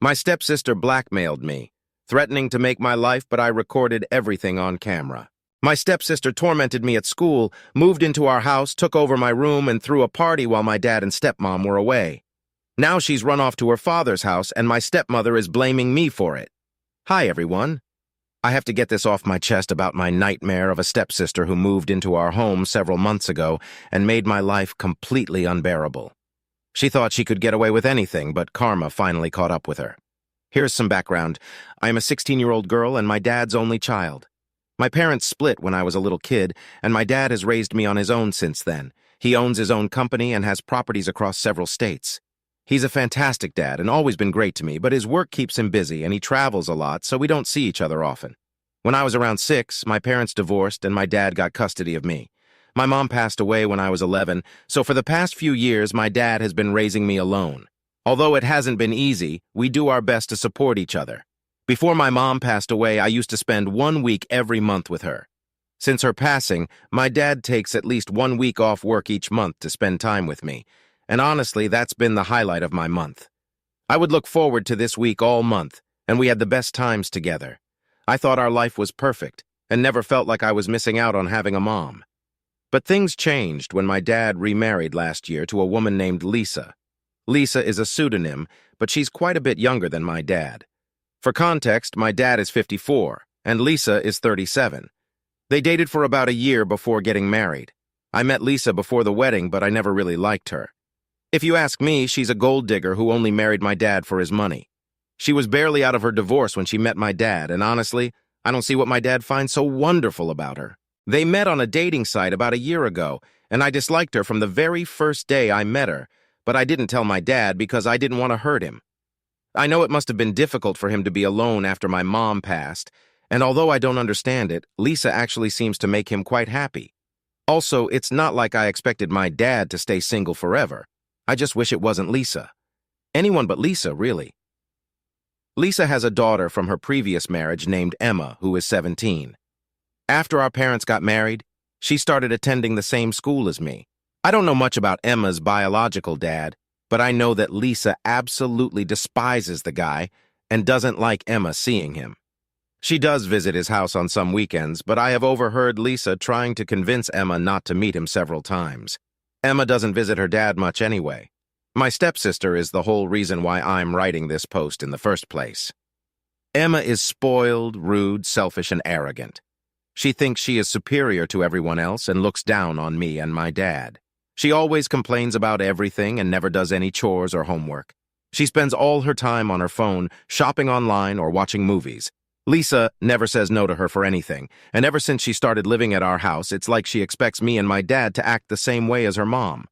My stepsister blackmailed me, threatening to make my life, but I recorded everything on camera. My stepsister tormented me at school, moved into our house, took over my room, and threw a party while my dad and stepmom were away. Now she's run off to her father's house, and my stepmother is blaming me for it. Hi, everyone. I have to get this off my chest about my nightmare of a stepsister who moved into our home several months ago and made my life completely unbearable. She thought she could get away with anything, but karma finally caught up with her. Here's some background. I am a 16-year-old girl and my dad's only child. My parents split when I was a little kid, and my dad has raised me on his own since then. He owns his own company and has properties across several states. He's a fantastic dad and always been great to me, but his work keeps him busy and he travels a lot, so we don't see each other often. When I was around 6, my parents divorced and my dad got custody of me. My mom passed away when I was 11, so for the past few years, my dad has been raising me alone. Although it hasn't been easy, we do our best to support each other. Before my mom passed away, I used to spend 1 week every month with her. Since her passing, my dad takes at least 1 week off work each month to spend time with me. And honestly, that's been the highlight of my month. I would look forward to this week all month, and we had the best times together. I thought our life was perfect, and never felt like I was missing out on having a mom. But things changed when my dad remarried last year to a woman named Lisa. Lisa is a pseudonym, but she's quite a bit younger than my dad. For context, my dad is 54, and Lisa is 37. They dated for about a year before getting married. I met Lisa before the wedding, but I never really liked her. If you ask me, she's a gold digger who only married my dad for his money. She was barely out of her divorce when she met my dad, and honestly, I don't see what my dad finds so wonderful about her. They met on a dating site about a year ago, and I disliked her from the very first day I met her, but I didn't tell my dad because I didn't want to hurt him. I know it must have been difficult for him to be alone after my mom passed, and although I don't understand it, Lisa actually seems to make him quite happy. Also, it's not like I expected my dad to stay single forever. I just wish it wasn't Lisa. Anyone but Lisa, really. Lisa has a daughter from her previous marriage named Emma, who is 17. After our parents got married, she started attending the same school as me. I don't know much about Emma's biological dad, but I know that Lisa absolutely despises the guy and doesn't like Emma seeing him. She does visit his house on some weekends, but I have overheard Lisa trying to convince Emma not to meet him several times. Emma doesn't visit her dad much anyway. My stepsister is the whole reason why I'm writing this post in the first place. Emma is spoiled, rude, selfish, and arrogant. She thinks she is superior to everyone else and looks down on me and my dad. She always complains about everything and never does any chores or homework. She spends all her time on her phone, shopping online, or watching movies. Lisa never says no to her for anything, and ever since she started living at our house, it's like she expects me and my dad to act the same way as her mom.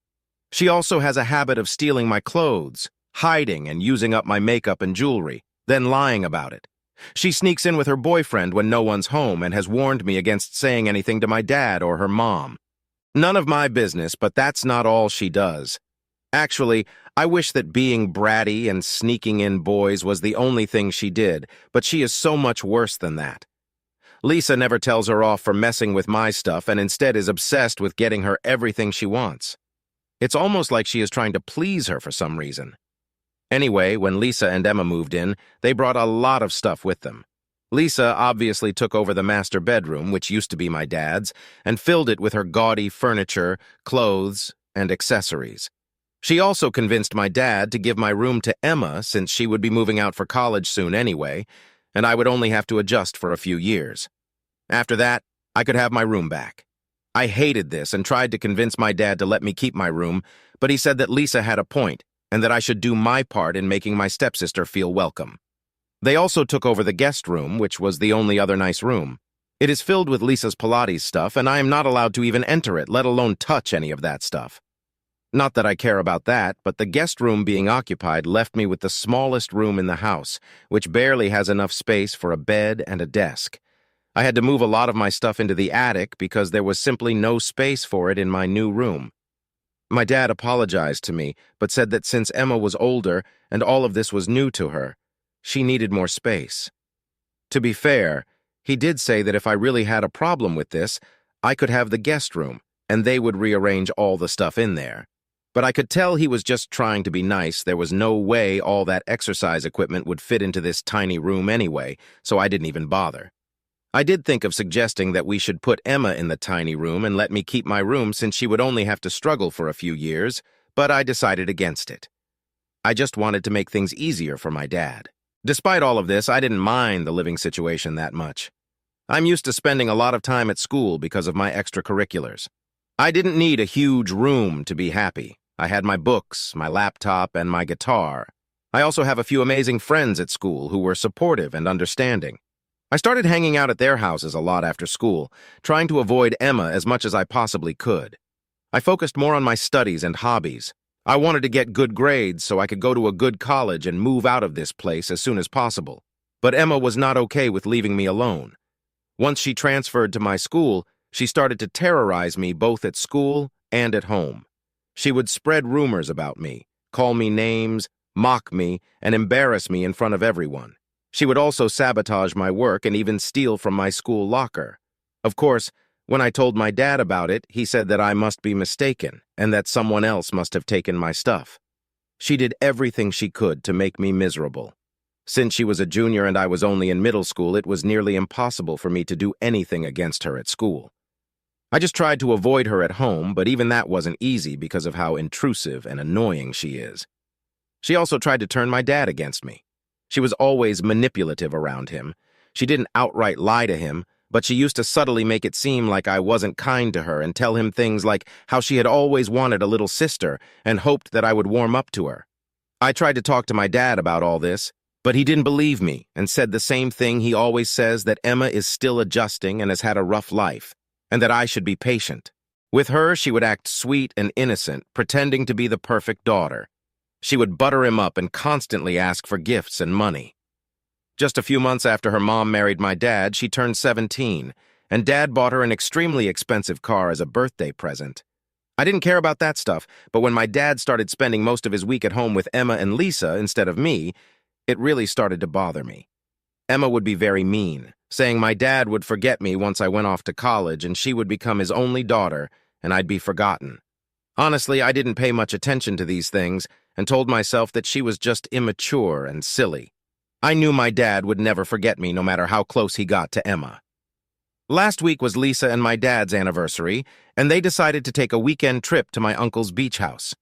She also has a habit of stealing my clothes, hiding and using up my makeup and jewelry, then lying about it. She sneaks in with her boyfriend when no one's home and has warned me against saying anything to my dad or her mom. None of my business, but that's not all she does. Actually, I wish that being bratty and sneaking in boys was the only thing she did, but she is so much worse than that. Lisa never tells her off for messing with my stuff and instead is obsessed with getting her everything she wants. It's almost like she is trying to please her for some reason. Anyway, when Lisa and Emma moved in, they brought a lot of stuff with them. Lisa obviously took over the master bedroom, which used to be my dad's, and filled it with her gaudy furniture, clothes, and accessories. She also convinced my dad to give my room to Emma since she would be moving out for college soon anyway, and I would only have to adjust for a few years. After that, I could have my room back. I hated this and tried to convince my dad to let me keep my room, but he said that Lisa had a point and that I should do my part in making my stepsister feel welcome. They also took over the guest room, which was the only other nice room. It is filled with Lisa's Pilates stuff, and I am not allowed to even enter it, let alone touch any of that stuff. Not that I care about that, but the guest room being occupied left me with the smallest room in the house, which barely has enough space for a bed and a desk. I had to move a lot of my stuff into the attic because there was simply no space for it in my new room. My dad apologized to me, but said that since Emma was older and all of this was new to her, she needed more space. To be fair, he did say that if I really had a problem with this, I could have the guest room, and they would rearrange all the stuff in there. But I could tell he was just trying to be nice. There was no way all that exercise equipment would fit into this tiny room anyway, so I didn't even bother. I did think of suggesting that we should put Emma in the tiny room and let me keep my room since she would only have to struggle for a few years, but I decided against it. I just wanted to make things easier for my dad. Despite all of this, I didn't mind the living situation that much. I'm used to spending a lot of time at school because of my extracurriculars. I didn't need a huge room to be happy. I had my books, my laptop, and my guitar. I also have a few amazing friends at school who were supportive and understanding. I started hanging out at their houses a lot after school, trying to avoid Emma as much as I possibly could. I focused more on my studies and hobbies. I wanted to get good grades so I could go to a good college and move out of this place as soon as possible. But Emma was not okay with leaving me alone. Once she transferred to my school, she started to terrorize me both at school and at home. She would spread rumors about me, call me names, mock me, and embarrass me in front of everyone. She would also sabotage my work and even steal from my school locker. Of course, when I told my dad about it, he said that I must be mistaken and that someone else must have taken my stuff. She did everything she could to make me miserable. Since she was a junior and I was only in middle school, it was nearly impossible for me to do anything against her at school. I just tried to avoid her at home, but even that wasn't easy because of how intrusive and annoying she is. She also tried to turn my dad against me. She was always manipulative around him. She didn't outright lie to him, but she used to subtly make it seem like I wasn't kind to her and tell him things like how she had always wanted a little sister and hoped that I would warm up to her. I tried to talk to my dad about all this, but he didn't believe me and said the same thing he always says, that Emma is still adjusting and has had a rough life, and that I should be patient. With her, she would act sweet and innocent, pretending to be the perfect daughter. She would butter him up and constantly ask for gifts and money. Just a few months after her mom married my dad, she turned 17, and Dad bought her an extremely expensive car as a birthday present. I didn't care about that stuff, but when my dad started spending most of his week at home with Emma and Lisa instead of me, it really started to bother me. Emma would be very mean, saying my dad would forget me once I went off to college and she would become his only daughter and I'd be forgotten. Honestly, I didn't pay much attention to these things and told myself that she was just immature and silly. I knew my dad would never forget me no matter how close he got to Emma. Last week was Lisa and my dad's anniversary, and they decided to take a weekend trip to my uncle's beach house.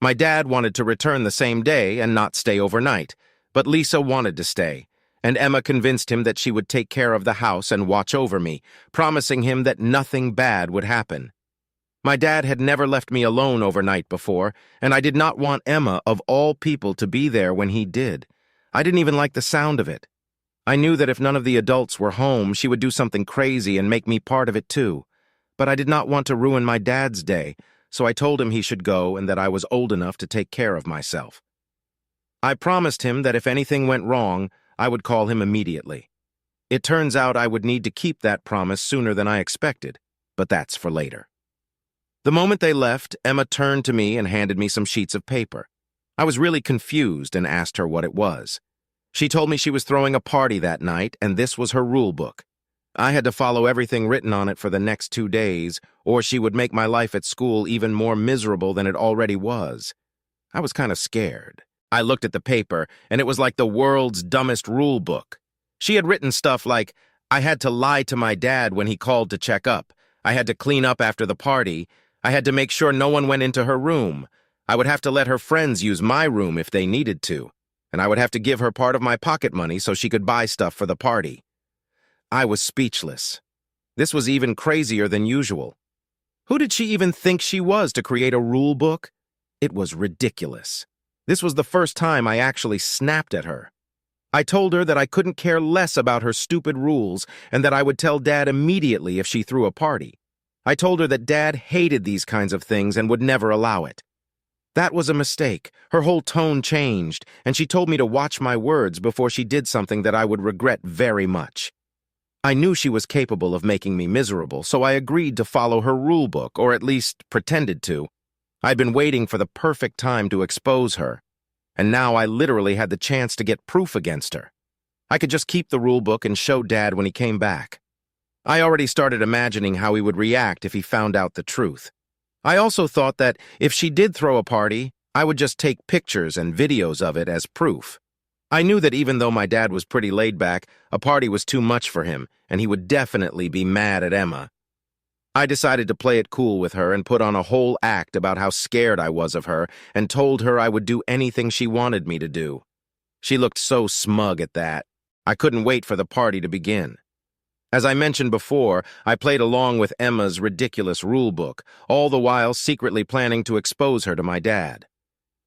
My dad wanted to return the same day and not stay overnight, but Lisa wanted to stay, and Emma convinced him that she would take care of the house and watch over me, promising him that nothing bad would happen. My dad had never left me alone overnight before, and I did not want Emma, of all people, to be there when he did. I didn't even like the sound of it. I knew that if none of the adults were home, she would do something crazy and make me part of it too. But I did not want to ruin my dad's day, so I told him he should go and that I was old enough to take care of myself. I promised him that if anything went wrong, I would call him immediately. It turns out I would need to keep that promise sooner than I expected, but that's for later. The moment they left, Emma turned to me and handed me some sheets of paper. I was really confused and asked her what it was. She told me she was throwing a party that night, and this was her rule book. I had to follow everything written on it for the next 2 days, or she would make my life at school even more miserable than it already was. I was kind of scared. I looked at the paper, and it was like the world's dumbest rule book. She had written stuff like, I had to lie to my dad when he called to check up. I had to clean up after the party. I had to make sure no one went into her room. I would have to let her friends use my room if they needed to, and I would have to give her part of my pocket money so she could buy stuff for the party. I was speechless. This was even crazier than usual. Who did she even think she was to create a rule book? It was ridiculous. This was the first time I actually snapped at her. I told her that I couldn't care less about her stupid rules and that I would tell Dad immediately if she threw a party. I told her that Dad hated these kinds of things and would never allow it. That was a mistake. Her whole tone changed, and she told me to watch my words before she did something that I would regret very much. I knew she was capable of making me miserable, so I agreed to follow her rule book, or at least pretended to. I'd been waiting for the perfect time to expose her, and now I literally had the chance to get proof against her. I could just keep the rule book and show Dad when he came back. I already started imagining how he would react if he found out the truth. I also thought that if she did throw a party, I would just take pictures and videos of it as proof. I knew that even though my dad was pretty laid back, a party was too much for him, and he would definitely be mad at Emma. I decided to play it cool with her and put on a whole act about how scared I was of her and told her I would do anything she wanted me to do. She looked so smug at that. I couldn't wait for the party to begin. As I mentioned before, I played along with Emma's ridiculous rule book, all the while secretly planning to expose her to my dad.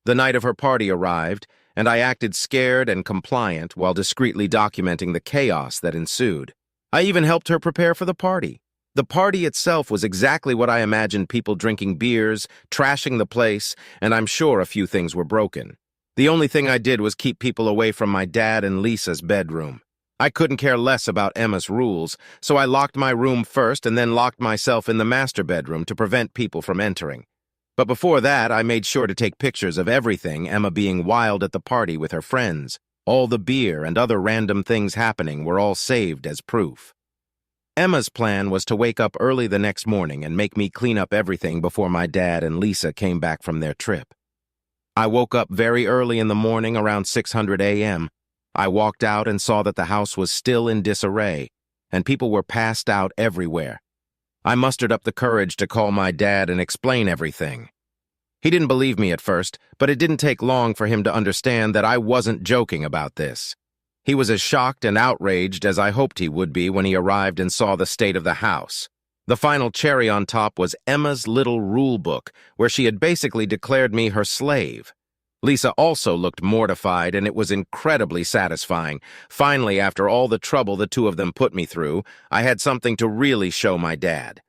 The night of her party arrived, and I acted scared and compliant while discreetly documenting the chaos that ensued. I even helped her prepare for the party. The party itself was exactly what I imagined: people drinking beers, trashing the place, and I'm sure a few things were broken. The only thing I did was keep people away from my dad and Lisa's bedroom. I couldn't care less about Emma's rules, so I locked my room first and then locked myself in the master bedroom to prevent people from entering. But before that, I made sure to take pictures of everything: Emma being wild at the party with her friends. All the beer and other random things happening were all saved as proof. Emma's plan was to wake up early the next morning and make me clean up everything before my dad and Lisa came back from their trip. I woke up very early in the morning, around 600 a.m. I walked out and saw that the house was still in disarray, and people were passed out everywhere. I mustered up the courage to call my dad and explain everything. He didn't believe me at first, but it didn't take long for him to understand that I wasn't joking about this. He was as shocked and outraged as I hoped he would be when he arrived and saw the state of the house. The final cherry on top was Emma's little rule book, where she had basically declared me her slave. Lisa also looked mortified, and it was incredibly satisfying. Finally, after all the trouble the two of them put me through, I had something to really show my dad.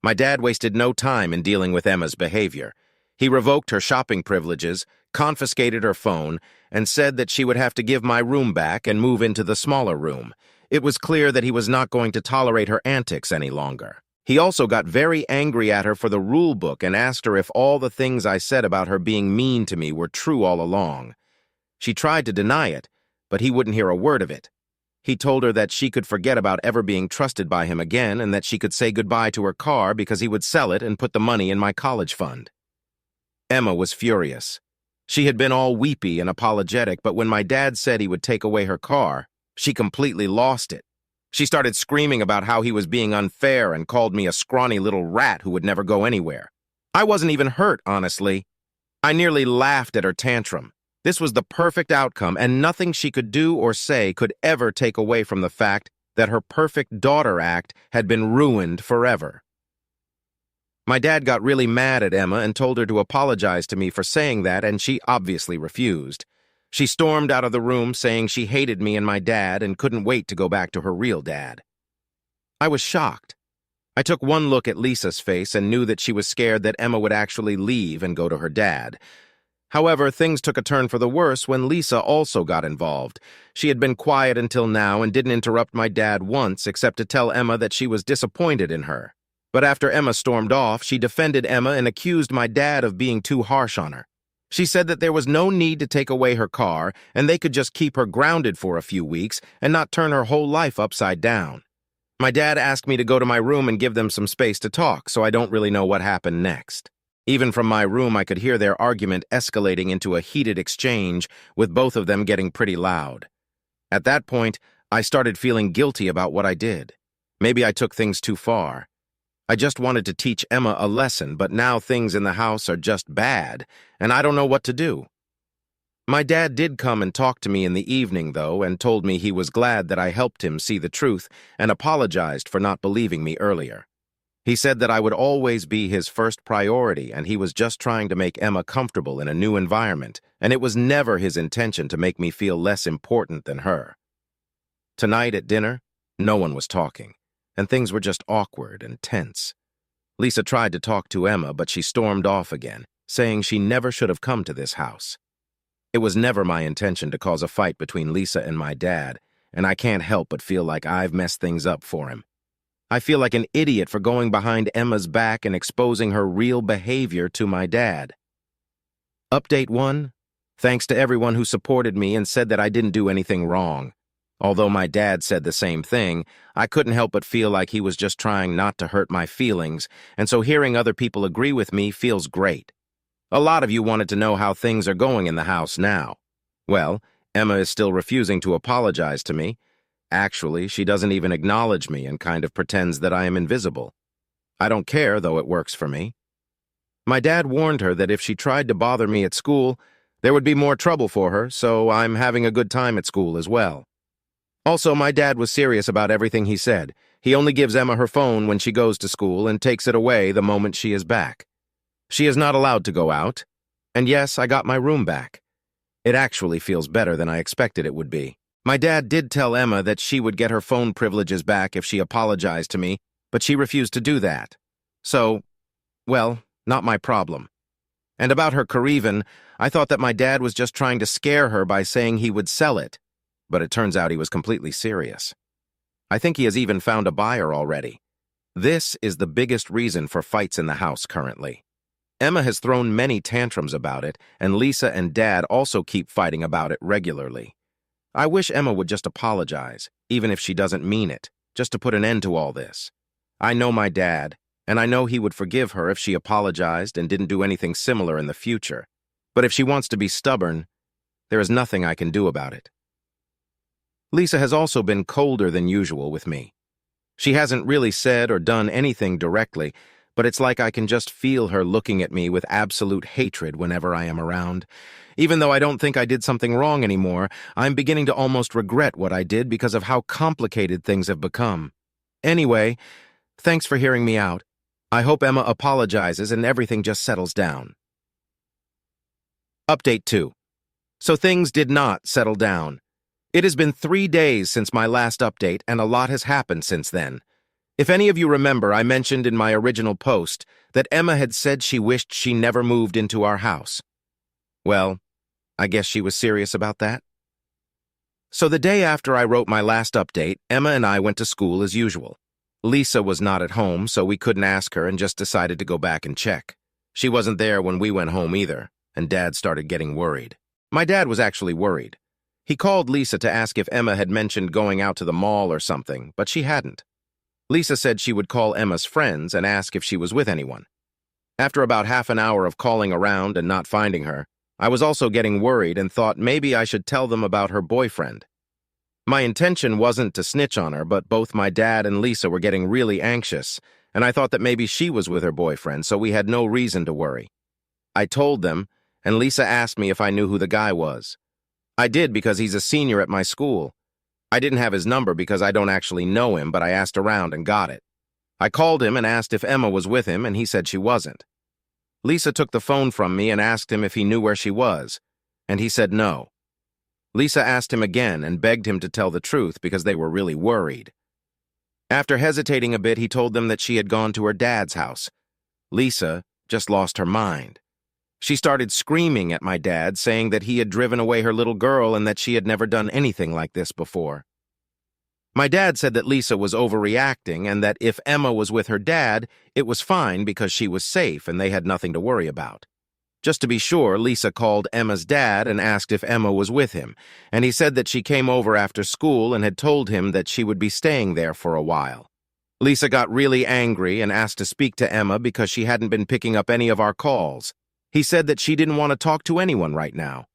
My dad wasted no time in dealing with Emma's behavior. He revoked her shopping privileges, confiscated her phone, and said that she would have to give my room back and move into the smaller room. It was clear that he was not going to tolerate her antics any longer. He also got very angry at her for the rule book and asked her if all the things I said about her being mean to me were true all along. She tried to deny it, but he wouldn't hear a word of it. He told her that she could forget about ever being trusted by him again and that she could say goodbye to her car because he would sell it and put the money in my college fund. Emma was furious. She had been all weepy and apologetic, but when my dad said he would take away her car, she completely lost it. She started screaming about how he was being unfair and called me a scrawny little rat who would never go anywhere. I wasn't even hurt, honestly. I nearly laughed at her tantrum. This was the perfect outcome, and nothing she could do or say could ever take away from the fact that her perfect daughter act had been ruined forever. My dad got really mad at Emma and told her to apologize to me for saying that, and she obviously refused. She stormed out of the room saying she hated me and my dad and couldn't wait to go back to her real dad. I was shocked. I took one look at Lisa's face and knew that she was scared that Emma would actually leave and go to her dad. However, things took a turn for the worse when Lisa also got involved. She had been quiet until now and didn't interrupt my dad once except to tell Emma that she was disappointed in her. But after Emma stormed off, she defended Emma and accused my dad of being too harsh on her. She said that there was no need to take away her car and they could just keep her grounded for a few weeks and not turn her whole life upside down. My dad asked me to go to my room and give them some space to talk, so I don't really know what happened next. Even from my room, I could hear their argument escalating into a heated exchange, with both of them getting pretty loud. At that point, I started feeling guilty about what I did. Maybe I took things too far. I just wanted to teach Emma a lesson, but now things in the house are just bad, and I don't know what to do. My dad did come and talk to me in the evening, though, and told me he was glad that I helped him see the truth and apologized for not believing me earlier. He said that I would always be his first priority, and he was just trying to make Emma comfortable in a new environment, and it was never his intention to make me feel less important than her. Tonight at dinner, no one was talking, and things were just awkward and tense. Lisa tried to talk to Emma, but she stormed off again, saying she never should have come to this house. It was never my intention to cause a fight between Lisa and my dad, and I can't help but feel like I've messed things up for him. I feel like an idiot for going behind Emma's back and exposing her real behavior to my dad. Update 1. Thanks to everyone who supported me and said that I didn't do anything wrong. Although my dad said the same thing, I couldn't help but feel like he was just trying not to hurt my feelings, and so hearing other people agree with me feels great. A lot of you wanted to know how things are going in the house now. Well, Emma is still refusing to apologize to me. Actually, she doesn't even acknowledge me and kind of pretends that I am invisible. I don't care, though it works for me. My dad warned her that if she tried to bother me at school, there would be more trouble for her, so I'm having a good time at school as well. Also, my dad was serious about everything he said. He only gives Emma her phone when she goes to school and takes it away the moment she is back. She is not allowed to go out. And yes, I got my room back. It actually feels better than I expected it would be. My dad did tell Emma that she would get her phone privileges back if she apologized to me, but she refused to do that. So, well, not my problem. And about her Kareven, I thought that my dad was just trying to scare her by saying he would sell it, but it turns out he was completely serious. I think he has even found a buyer already. This is the biggest reason for fights in the house currently. Emma has thrown many tantrums about it, and Lisa and Dad also keep fighting about it regularly. I wish Emma would just apologize, even if she doesn't mean it, just to put an end to all this. I know my dad, and I know he would forgive her if she apologized and didn't do anything similar in the future. But if she wants to be stubborn, there is nothing I can do about it. Lisa has also been colder than usual with me. She hasn't really said or done anything directly, but it's like I can just feel her looking at me with absolute hatred whenever I am around. Even though I don't think I did something wrong anymore, I'm beginning to almost regret what I did because of how complicated things have become. Anyway, thanks for hearing me out. I hope Emma apologizes and everything just settles down. Update 2. So things did not settle down. It has been 3 days since my last update, and a lot has happened since then. If any of you remember, I mentioned in my original post that Emma had said she wished she never moved into our house. Well, I guess she was serious about that. So the day after I wrote my last update, Emma and I went to school as usual. Lisa was not at home, so we couldn't ask her and just decided to go back and check. She wasn't there when we went home either, and Dad started getting worried. My dad was actually worried. He called Lisa to ask if Emma had mentioned going out to the mall or something, but she hadn't. Lisa said she would call Emma's friends and ask if she was with anyone. After about half an hour of calling around and not finding her, I was also getting worried and thought maybe I should tell them about her boyfriend. My intention wasn't to snitch on her, but both my dad and Lisa were getting really anxious, and I thought that maybe she was with her boyfriend, so we had no reason to worry. I told them, and Lisa asked me if I knew who the guy was. I did because he's a senior at my school. I didn't have his number because I don't actually know him, but I asked around and got it. I called him and asked if Emma was with him, and he said she wasn't. Lisa took the phone from me and asked him if he knew where she was, and he said no. Lisa asked him again and begged him to tell the truth because they were really worried. After hesitating a bit, he told them that she had gone to her dad's house. Lisa just lost her mind. She started screaming at my dad, saying that he had driven away her little girl and that she had never done anything like this before. My dad said that Lisa was overreacting and that if Emma was with her dad, it was fine because she was safe and they had nothing to worry about. Just to be sure, Lisa called Emma's dad and asked if Emma was with him, and he said that she came over after school and had told him that she would be staying there for a while. Lisa got really angry and asked to speak to Emma because she hadn't been picking up any of our calls. He said that she didn't want to talk to anyone right now.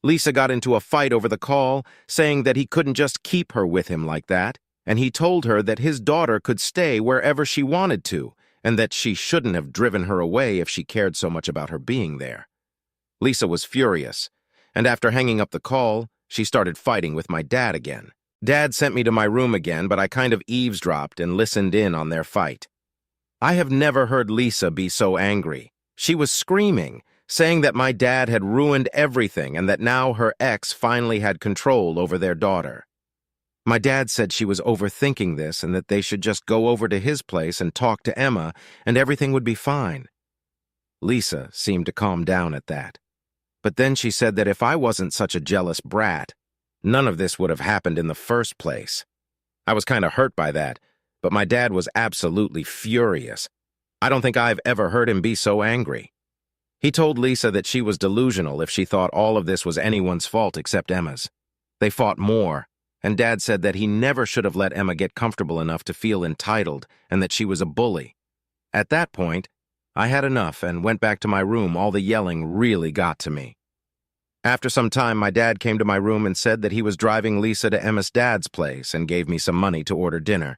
Lisa got into a fight over the call, saying that he couldn't just keep her with him like that, and he told her that his daughter could stay wherever she wanted to, and that she shouldn't have driven her away if she cared so much about her being there. Lisa was furious, and after hanging up the call, she started fighting with my dad again. Dad sent me to my room again, but I kind of eavesdropped and listened in on their fight. I have never heard Lisa be so angry. She was screaming, saying that my dad had ruined everything and that now her ex finally had control over their daughter. My dad said she was overthinking this and that they should just go over to his place and talk to Emma and everything would be fine. Lisa seemed to calm down at that. But then she said that if I wasn't such a jealous brat, none of this would have happened in the first place. I was kind of hurt by that, but my dad was absolutely furious. I don't think I've ever heard him be so angry. He told Lisa that she was delusional if she thought all of this was anyone's fault except Emma's. They fought more, and Dad said that he never should have let Emma get comfortable enough to feel entitled and that she was a bully. At that point, I had enough and went back to my room. All the yelling really got to me. After some time, my dad came to my room and said that he was driving Lisa to Emma's dad's place and gave me some money to order dinner.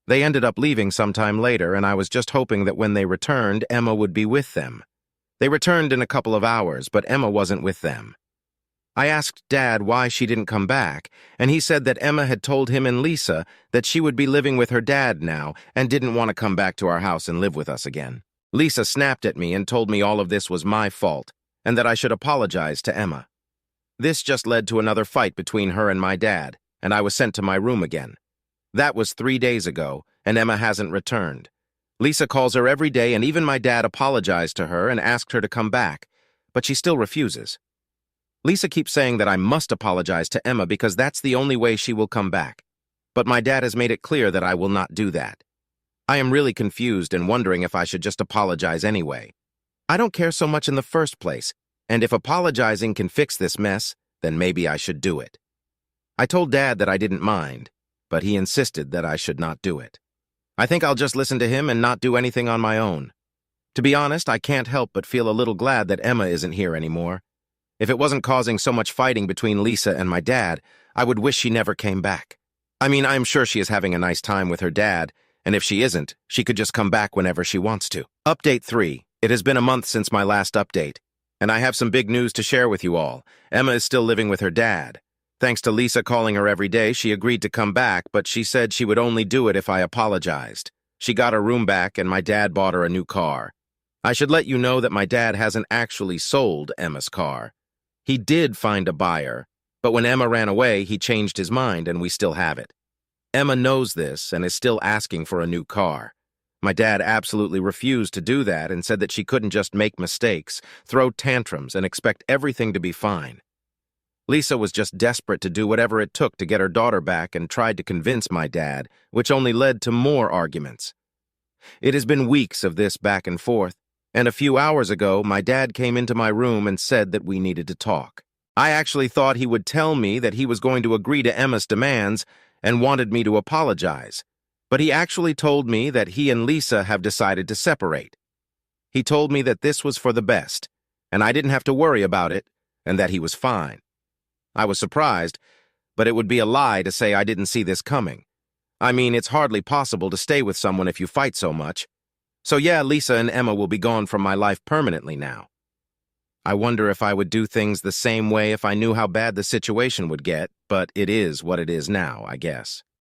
They ended up leaving sometime later, and I was just hoping that when they returned, Emma would be with them. They returned in a couple of hours, but Emma wasn't with them. I asked Dad why she didn't come back, and he said that Emma had told him and Lisa that she would be living with her dad now and didn't want to come back to our house and live with us again. Lisa snapped at me and told me all of this was my fault and that I should apologize to Emma. This just led to another fight between her and my dad, and I was sent to my room again. That was 3 days ago, and Emma hasn't returned. Lisa calls her every day, and even my dad apologized to her and asked her to come back, but she still refuses. Lisa keeps saying that I must apologize to Emma because that's the only way she will come back. But my dad has made it clear that I will not do that. I am really confused and wondering if I should just apologize anyway. I don't care so much in the first place, and if apologizing can fix this mess, then maybe I should do it. I told Dad that I didn't mind, but he insisted that I should not do it. I think I'll just listen to him and not do anything on my own. To be honest, I can't help but feel a little glad that Emma isn't here anymore. If it wasn't causing so much fighting between Lisa and my dad, I would wish she never came back. I mean, I'm sure she is having a nice time with her dad, and if she isn't, she could just come back whenever she wants to. Update 3. It has been a month since my last update, and I have some big news to share with you all. Emma is still living with her dad. Thanks to Lisa calling her every day, she agreed to come back, but she said she would only do it if I apologized. She got her room back, and my dad bought her a new car. I should let you know that my dad hasn't actually sold Emma's car. He did find a buyer, but when Emma ran away, he changed his mind, and we still have it. Emma knows this and is still asking for a new car. My dad absolutely refused to do that and said that she couldn't just make mistakes, throw tantrums, and expect everything to be fine. Lisa was just desperate to do whatever it took to get her daughter back and tried to convince my dad, which only led to more arguments. It has been weeks of this back and forth, and a few hours ago, my dad came into my room and said that we needed to talk. I actually thought he would tell me that he was going to agree to Emma's demands and wanted me to apologize. But he actually told me that he and Lisa have decided to separate. He told me that this was for the best, and I didn't have to worry about it, and that he was fine. I was surprised, but it would be a lie to say I didn't see this coming. I mean, it's hardly possible to stay with someone if you fight so much. So yeah, Lisa and Emma will be gone from my life permanently now. I wonder if I would do things the same way if I knew how bad the situation would get, but it is what it is now, I guess.